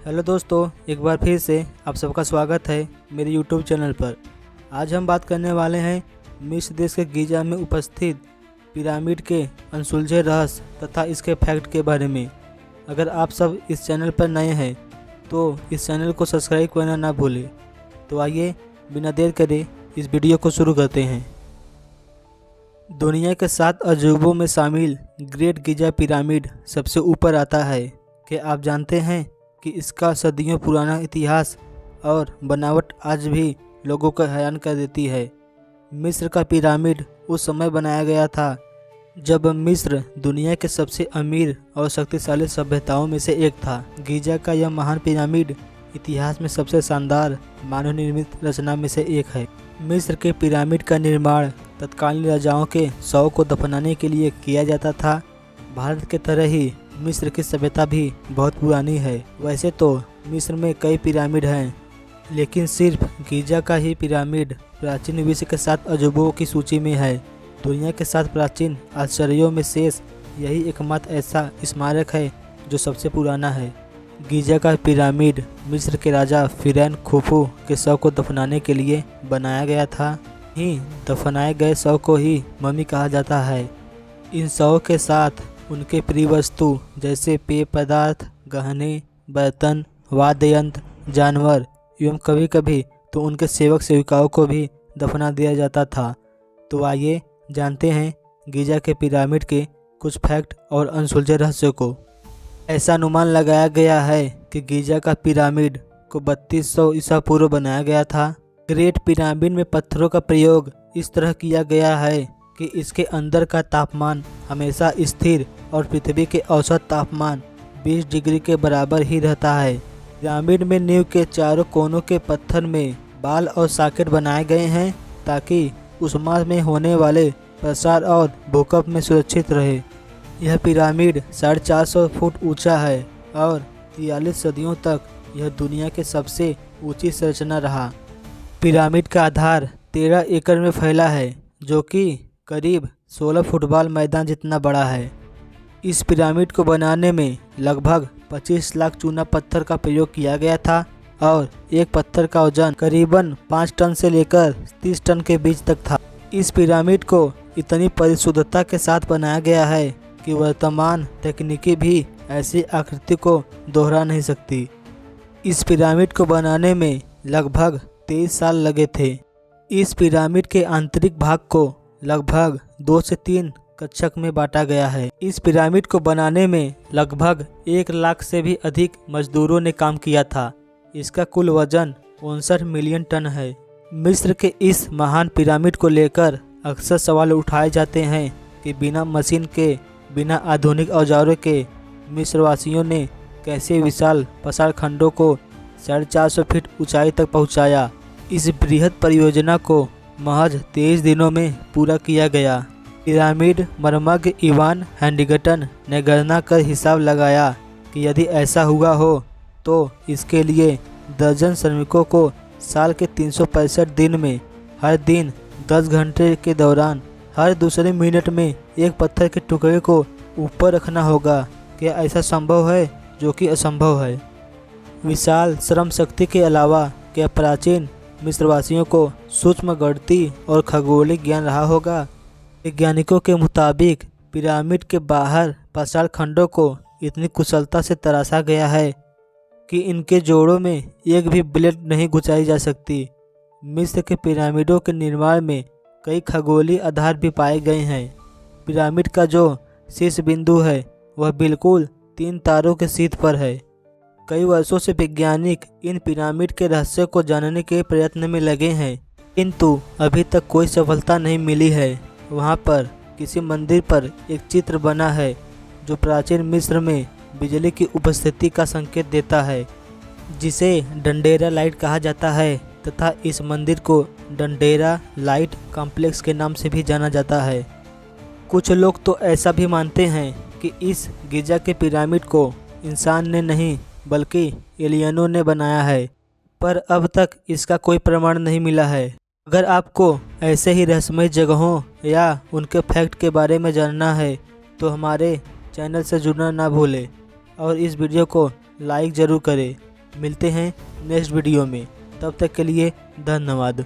Hello दोस्तों, एक बार फिर से आप सबका स्वागत है मेरे यूट्यूब चैनल पर। आज हम बात करने वाले हैं मिस्र देश के गीजा में उपस्थित पिरामिड के अनसुलझे रहस्य तथा इसके फैक्ट के बारे में। अगर आप सब इस चैनल पर नए हैं तो इस चैनल को सब्सक्राइब करना ना भूलें। तो आइए बिना देर करे इस वीडियो को शुरू करते हैं। दुनिया के 7 अजूबों में शामिल ग्रेट गीजा पिरामिड सबसे ऊपर आता है। क्या आप जानते हैं कि इसका सदियों पुराना इतिहास और बनावट आज भी लोगों को हैरान कर देती है। मिस्र का पिरामिड उस समय बनाया गया था जब मिस्र दुनिया के सबसे अमीर और शक्तिशाली सभ्यताओं में से एक था। गीजा का यह महान पिरामिड इतिहास में सबसे शानदार मानव निर्मित रचना में से एक है। मिस्र के पिरामिड का निर्माण तत्कालीन राजाओं के शव को दफनाने के लिए किया जाता था। भारत के तरह ही मिस्र की सभ्यता भी बहुत पुरानी है। वैसे तो मिस्र में कई पिरामिड हैं, लेकिन सिर्फ गीजा का ही पिरामिड प्राचीन विश्व के 7 अजूबों की सूची में है। दुनिया के 7 प्राचीन आश्चर्यों में शेष यही एकमात्र ऐसा स्मारक है जो सबसे पुराना है। गीजा का पिरामिड मिस्र के राजा फिरौन खुफू के शव को दफनाने के लिए बनाया गया था। ही दफनाए गए शव को ही मम्मी कहा जाता है। इन शव के साथ उनके प्रिय वस्तु जैसे पेय पदार्थ, गहने, बर्तन, वाद्य यंत्र, जानवर एवं कभी कभी तो उनके सेवक सेविकाओं को भी दफना दिया जाता था। तो आइए जानते हैं गीजा के पिरामिड के कुछ फैक्ट और अनसुलझे रहस्यों को। ऐसा अनुमान लगाया गया है कि गीजा का पिरामिड को 3200 ईसा पूर्व बनाया गया था। ग्रेट पिरामिड में पत्थरों का प्रयोग इस तरह किया गया है कि इसके अंदर का तापमान हमेशा स्थिर और पृथ्वी के औसत तापमान 20 डिग्री के बराबर ही रहता है। पिरामिड में नींव के चारों कोनों के पत्थर में बाल और सॉकेट बनाए गए हैं ताकि ऊष्मा में होने वाले प्रसार और भूकंप में सुरक्षित रहे। यह पिरामिड 450 फुट ऊंचा है और 43 सदियों तक यह दुनिया के सबसे ऊंची संरचना रहा। पिरामिड का आधार 13 एकड़ में फैला है, जो कि करीब 16 फुटबॉल मैदान जितना बड़ा है। इस पिरामिड को बनाने में लगभग 25 लाख चूना पत्थर का प्रयोग किया गया था और एक पत्थर का वजन करीबन 5 टन से लेकर 30 टन के बीच तक था। इस पिरामिड को इतनी परिशुद्धता के साथ बनाया गया है कि वर्तमान तकनीकी भी ऐसी आकृति को दोहरा नहीं सकती। इस पिरामिड को बनाने में लगभग 23 साल लगे थे। इस पिरामिड के आंतरिक भाग को लगभग 2 से 3 कक्षक में बांटा गया है। इस पिरामिड को बनाने में लगभग 1 लाख से भी अधिक मजदूरों ने काम किया था। इसका कुल वजन 59 मिलियन टन है। मिस्र के इस महान पिरामिड को लेकर अक्सर सवाल उठाए जाते हैं कि बिना मशीन के, बिना आधुनिक औजारों के मिस्रवासियों ने कैसे विशाल पसार खंडों को 450 फीट ऊंचाई तक पहुंचाया। इस बृहद परियोजना को महज 23 दिनों में पूरा किया गया। पिरामिड मर्मज्ञ इवान हैंडिगटन ने गणना कर हिसाब लगाया कि यदि ऐसा हुआ हो तो इसके लिए दर्जन श्रमिकों को साल के 365 दिन में हर दिन 10 घंटे के दौरान हर दूसरे मिनट में एक पत्थर के टुकड़े को ऊपर रखना होगा। क्या ऐसा संभव है? जो कि असंभव है। विशाल श्रम शक्ति के अलावा क्या प्राचीन मिस्रवासियों को सूक्ष्म गणितीय और खगोलीय ज्ञान रहा होगा? वैज्ञानिकों के मुताबिक पिरामिड के बाहर पाषाण खंडों को इतनी कुशलता से तराशा गया है कि इनके जोड़ों में एक भी ब्लेड नहीं घुसाई जा सकती। मिस्र के पिरामिडों के निर्माण में कई खगोलीय आधार भी पाए गए हैं। पिरामिड का जो शीर्ष बिंदु है वह बिल्कुल 3 तारों के शीर्ष पर है। कई वर्षों से वैज्ञानिक इन पिरामिड के रहस्य को जानने के प्रयत्न में लगे हैं, किंतु अभी तक कोई सफलता नहीं मिली है। वहां पर किसी मंदिर पर एक चित्र बना है जो प्राचीन मिस्र में बिजली की उपस्थिति का संकेत देता है, जिसे डंडेरा लाइट कहा जाता है तथा इस मंदिर को डंडेरा लाइट कॉम्प्लेक्स के नाम से भी जाना जाता है। कुछ लोग तो ऐसा भी मानते हैं कि इस गीजा के पिरामिड को इंसान ने नहीं बल्कि एलियनों ने बनाया है, पर अब तक इसका कोई प्रमाण नहीं मिला है। अगर आपको ऐसे ही रहस्यमय जगहों या उनके फैक्ट के बारे में जानना है तो हमारे चैनल से जुड़ना ना भूलें और इस वीडियो को लाइक ज़रूर करें। मिलते हैं नेक्स्ट वीडियो में, तब तक के लिए धन्यवाद।